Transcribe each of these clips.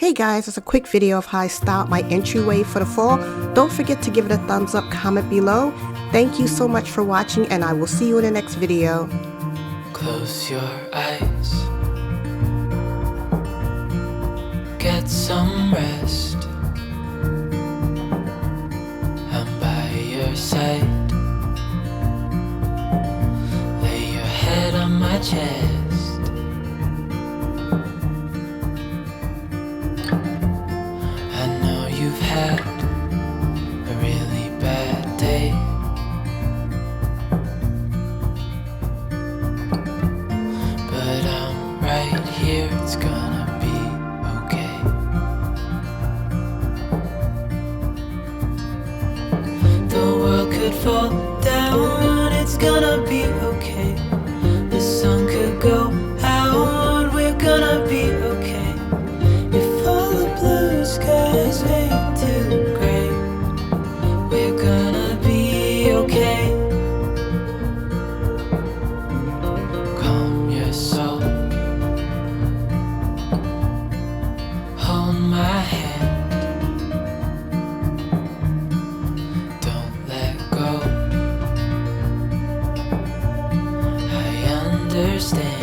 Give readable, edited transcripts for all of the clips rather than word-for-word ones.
Hey guys, it's a quick video of how I styled my entryway for the fall. Don't forget to give it a thumbs up, comment below. Thank you so much for watching, and I will see you in the next video. Close your eyes, get some rest. I'm by your side, lay your head on my chest. I know you've had a really bad day, but I'm right here, it's gonna be okay. The world could fall down, it's gonna be okay. The sun could go out, we're gonna be okay. If all the blue skies fade to gray, we're gonna be okay. Calm your soul, hold my hand, don't let go. I understand.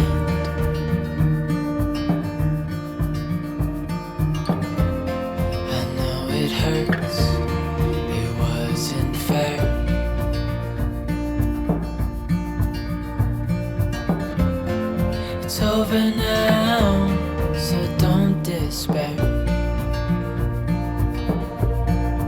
I know it hurts, it wasn't fair. It's over now, so don't despair.